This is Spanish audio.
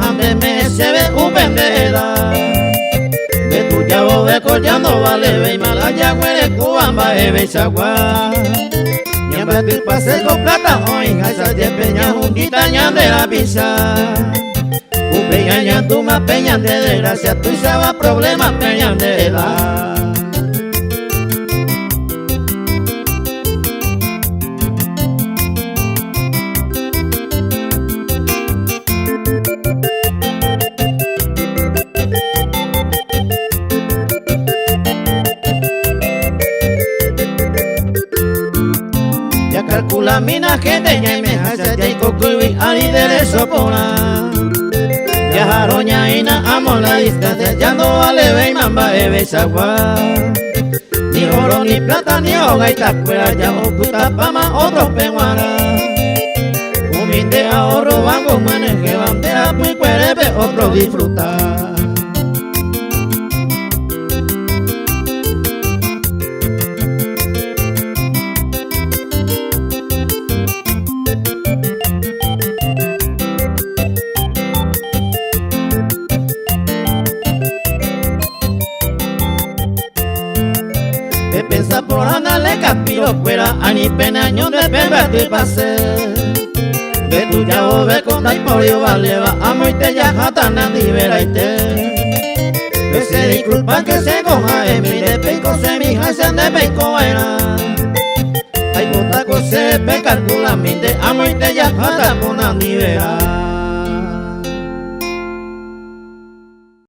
jande me se ve upendeda de tu llavo de collando vale ve malaya huele cubamba eve chagua nyamba tu pase con plata hoy esa de peña juntita ñande la pisa upeña ñandu ma peña de desgracia tu saba problema peña de la calcula mina gente ya me hace ya y cocuy ali de sopona ya jaroña ina amo la distancia ya no vale ve mamba eve sagua ni oro ni plata ni hoga y tacuera ya oculta pama otro peguara humilde ahorro banco maneje bandera muy cuerebe otro disfrutar. Pensa por andarle capiro fuera a ni penaño de pervertir y pase de tu llavo ve con dai por yo vale va amo y te ya jata nandi vera y te se disculpa que se coja en mi de peco se mi hacen de peco era ay bota se pe calcula mi te amo y te ya jata con nandi vera.